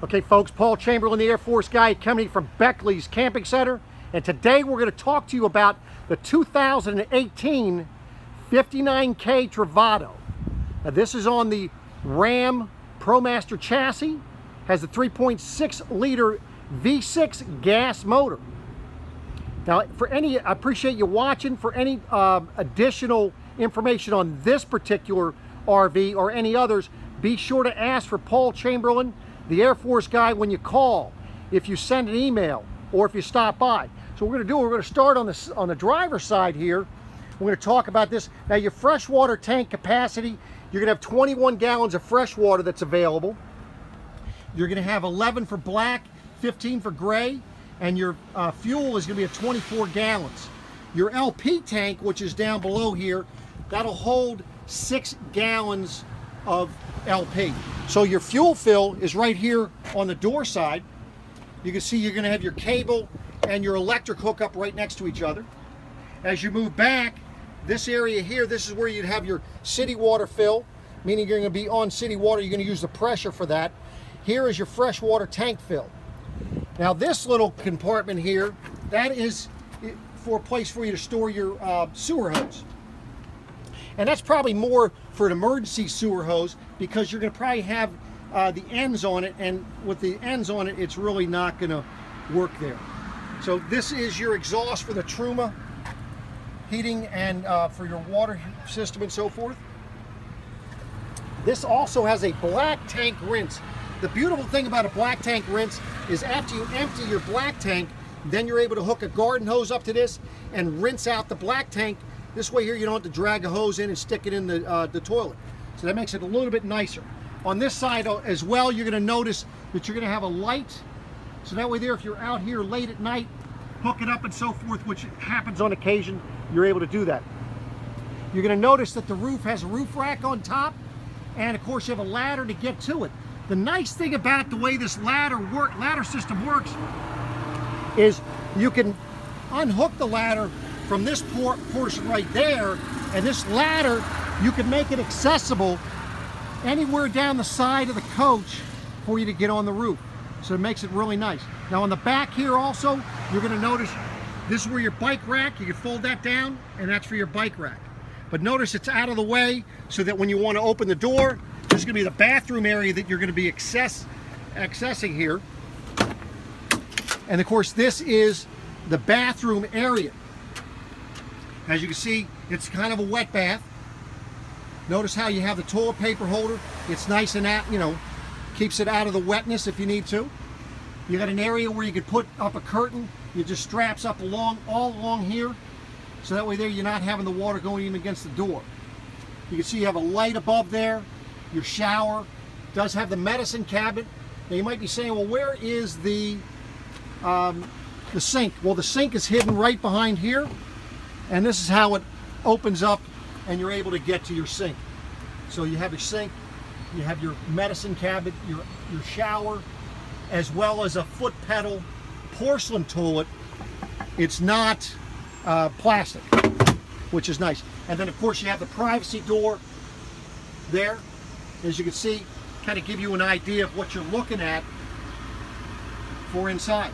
Okay folks, Paul Chamberlain, the Air Force guy, coming from Beckley's Camping Center, and today we're going to talk to you about the 2018 59K Travato. Now this is on the Ram ProMaster chassis, has a 3.6 liter V6 gas motor. Now I appreciate you watching. For any additional information on this particular RV or any others, be sure to ask for Paul Chamberlain, the Air Force guy, when you call, if you send an email, or if you stop by. So we're going to start on the driver's side here. We're going to talk about this. Now your freshwater tank capacity, you're going to have 21 gallons of fresh water that's available. You're going to have 11 for black, 15 for gray, and your fuel is going to be at 24 gallons. Your LP tank, which is down below here, that'll hold 6 gallons of LP. So your fuel fill is right here on the door side. You can see you're going to have your cable and your electric hookup right next to each other. As you move back, this area here, this is where you'd have your city water fill, meaning you're going to be on city water. You're going to use the pressure for that. Here is your freshwater tank fill. Now this little compartment here, that is for a place for you to store your sewer hose. And that's probably more for an emergency sewer hose, because you're going to probably have the ends on it, and with the ends on it, it's really not going to work there. So this is your exhaust for the Truma heating and for your water system and so forth. This also has a black tank rinse. The beautiful thing about a black tank rinse is after you empty your black tank, then you're able to hook a garden hose up to this and rinse out the black tank. This way here you don't have to drag a hose in and stick it in the toilet. So that makes it a little bit nicer. On this side as well, you're going to notice that you're going to have a light. So that way there, if you're out here late at night, hook it up and so forth, which happens on occasion, you're able to do that. You're going to notice that the roof has a roof rack on top, and of course you have a ladder to get to it. The nice thing about the way this ladder system works is you can unhook the ladder from this portion right there, and this ladder, you can make it accessible anywhere down the side of the coach for you to get on the roof. So it makes it really nice. Now on the back here also, you're going to notice this is where your bike rack, you can fold that down, and that's for your bike rack. But notice it's out of the way so that when you want to open the door, this is going to be the bathroom area that you're going to be accessing here. And of course this is the bathroom area. As you can see, it's kind of a wet bath. Notice how you have the toilet paper holder. It's nice and keeps it out of the wetness if you need to. You got an area where you could put up a curtain. It just straps up all along here. So that way there you're not having the water going in against the door. You can see you have a light above there. Your shower does have the medicine cabinet. Now you might be saying, well, where is the sink? Well, the sink is hidden right behind here. And this is how it opens up and you're able to get to your sink. So you have your sink, you have your medicine cabinet, your shower, as well as a foot pedal porcelain toilet. It's not plastic, which is nice. And then of course you have the privacy door there. As you can see, kind of give you an idea of what you're looking at for inside.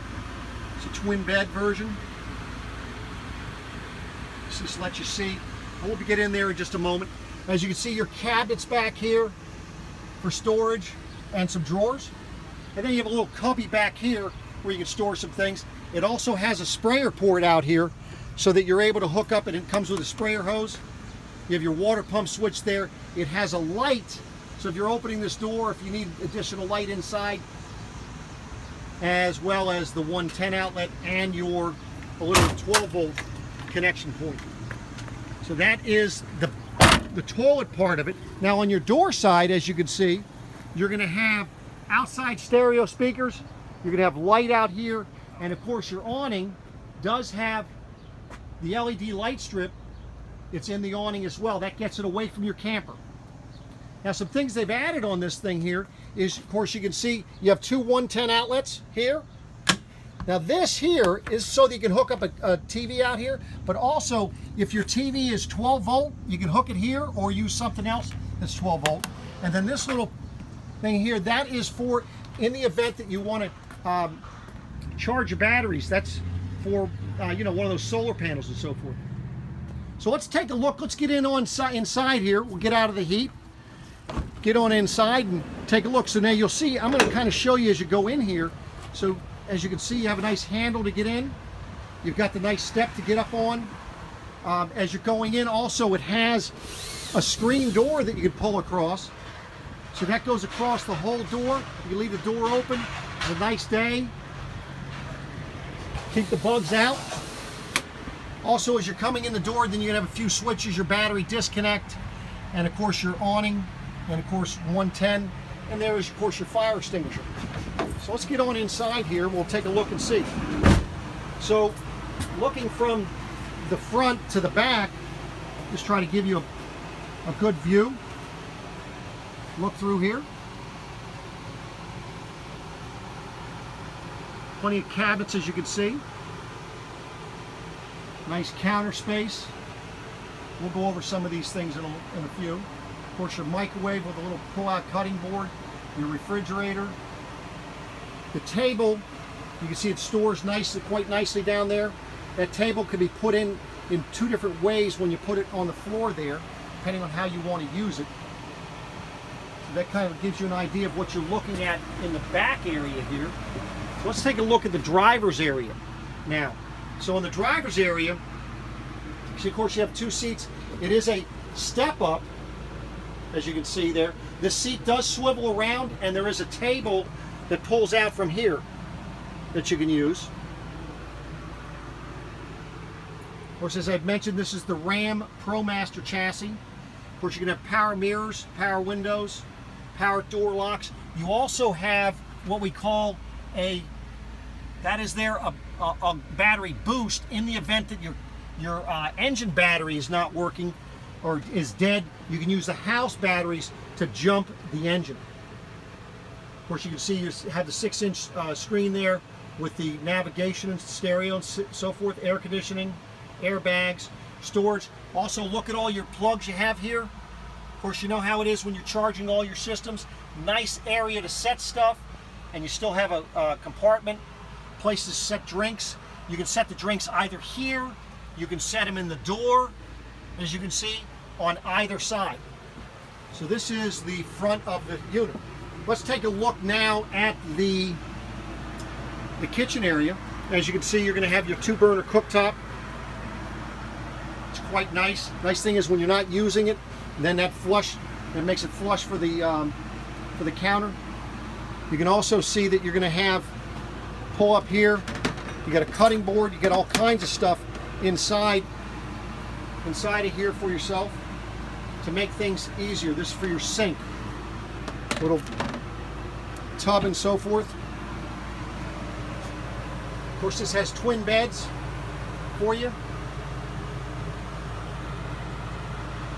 It's a twin bed version. Just let you see. I will get in there in just a moment. As you can see, your cabinets back here for storage and some drawers. And then you have a little cubby back here where you can store some things. It also has a sprayer port out here so that you're able to hook up, and it comes with a sprayer hose. You have your water pump switch there. It has a light, so if you're opening this door, if you need additional light inside, as well as the 110 outlet and your little 12-volt connection point. So that is the toilet part of it. Now on your door side, as you can see, you're going to have outside stereo speakers. You're going to have light out here, and of course your awning does have the LED light strip. It's in the awning as well. That gets it away from your camper. Now some things they've added on this thing here is, of course, you can see you have two 110 outlets here. Now this here is so that you can hook up a TV out here, but also if your TV is 12 volt, you can hook it here or use something else that's 12 volt. And then this little thing here, that is for in the event that you want to charge your batteries, that's for you know, one of those solar panels and so forth. So let's take a look. Let's get inside here. We'll get out of the heat, get on inside and take a look. So now you'll see, I'm going to kind of show you as you go in here. So as you can see, you have a nice handle to get in. You've got the nice step to get up on. As you're going in, also it has a screen door that you can pull across. So that goes across the whole door. You leave the door open. It's a nice day. Keep the bugs out. Also, as you're coming in the door, then you're gonna have a few switches, your battery disconnect, and of course your awning, and of course 110, and there is of course your fire extinguisher. So let's get on inside here. We'll take a look and see. So looking from the front to the back, just try to give you a good view. Look through here. Plenty of cabinets, as you can see. Nice counter space. We'll go over some of these things in a few. Of course, your microwave with a little pull-out cutting board, your refrigerator. The table, you can see it stores quite nicely down there. That table can be put in two different ways when you put it on the floor there, depending on how you want to use it. So that kind of gives you an idea of what you're looking at in the back area here. So let's take a look at the driver's area now. So in the driver's area, of course you have two seats. It is a step up, as you can see there. This seat does swivel around, and there is a table that pulls out from here that you can use. Of course, as I've mentioned, this is the Ram ProMaster chassis. Of course, you can have power mirrors, power windows, power door locks. You also have what we call a battery boost in the event that your engine battery is not working or is dead. You can use the house batteries to jump the engine. Of course, you can see you have the 6-inch screen there with the navigation and stereo and so forth, air conditioning, airbags, storage. Also, look at all your plugs you have here. Of course, you know how it is when you're charging all your systems. Nice area to set stuff, and you still have a compartment, places to set drinks. You can set the drinks either here, you can set them in the door, as you can see, on either side. So this is the front of the unit. Let's take a look now at the kitchen area. As you can see, you're going to have your 2-burner cooktop. It's quite nice. Nice thing is when you're not using it, then that makes it flush for the counter. You can also see that you're going to have pull up here. You got a cutting board. You got all kinds of stuff inside of here for yourself to make things easier. This is for your sink, little tub and so forth. Of course, this has twin beds for you.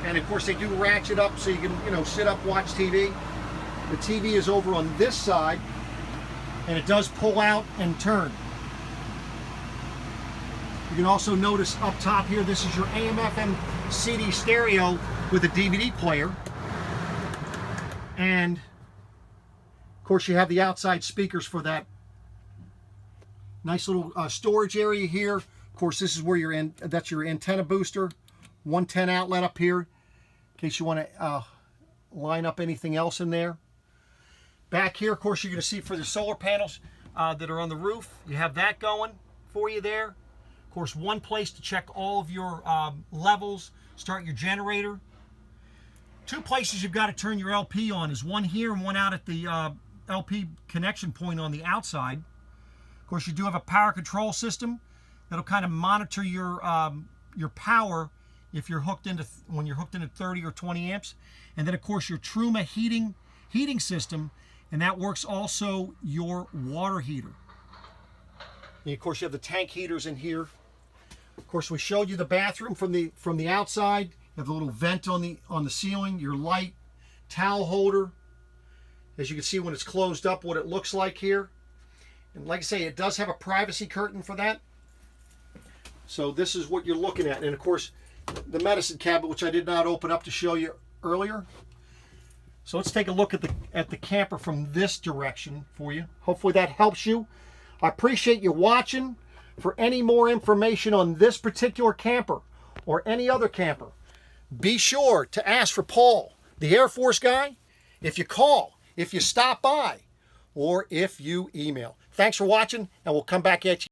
And of course, they do ratchet up so you can, sit up, watch TV. The TV is over on this side, and it does pull out and turn. You can also notice up top here, this is your AM/FM CD stereo with a DVD player. And of course, you have the outside speakers for that. Nice little storage area here. Of course, this is where that's your antenna booster. 110 outlet up here, in case you want to line up anything else in there. Back here, of course, you're going to see for the solar panels that are on the roof. You have that going for you there. Of course, one place to check all of your levels, start your generator. Two places you've got to turn your LP on is one here and one out at the LP connection point on the outside. Of course, you do have a power control system that'll kind of monitor your power if you're when you're hooked into 30 or 20 amps. And then, of course, your Truma heating system, and that works also your water heater. And of course, you have the tank heaters in here. Of course, we showed you the bathroom from the outside. You have the little vent on the ceiling, your light, towel holder. As you can see when it's closed up, what it looks like here. And like I say, it does have a privacy curtain for that. So this is what you're looking at. And of course, the medicine cabinet, which I did not open up to show you earlier. So let's take a look at the camper from this direction for you. Hopefully that helps you. I appreciate you watching. For any more information on this particular camper or any other camper, be sure to ask for Paul, the Air Force guy, if you call, if you stop by, or if you email. Thanks for watching, and we'll come back at you.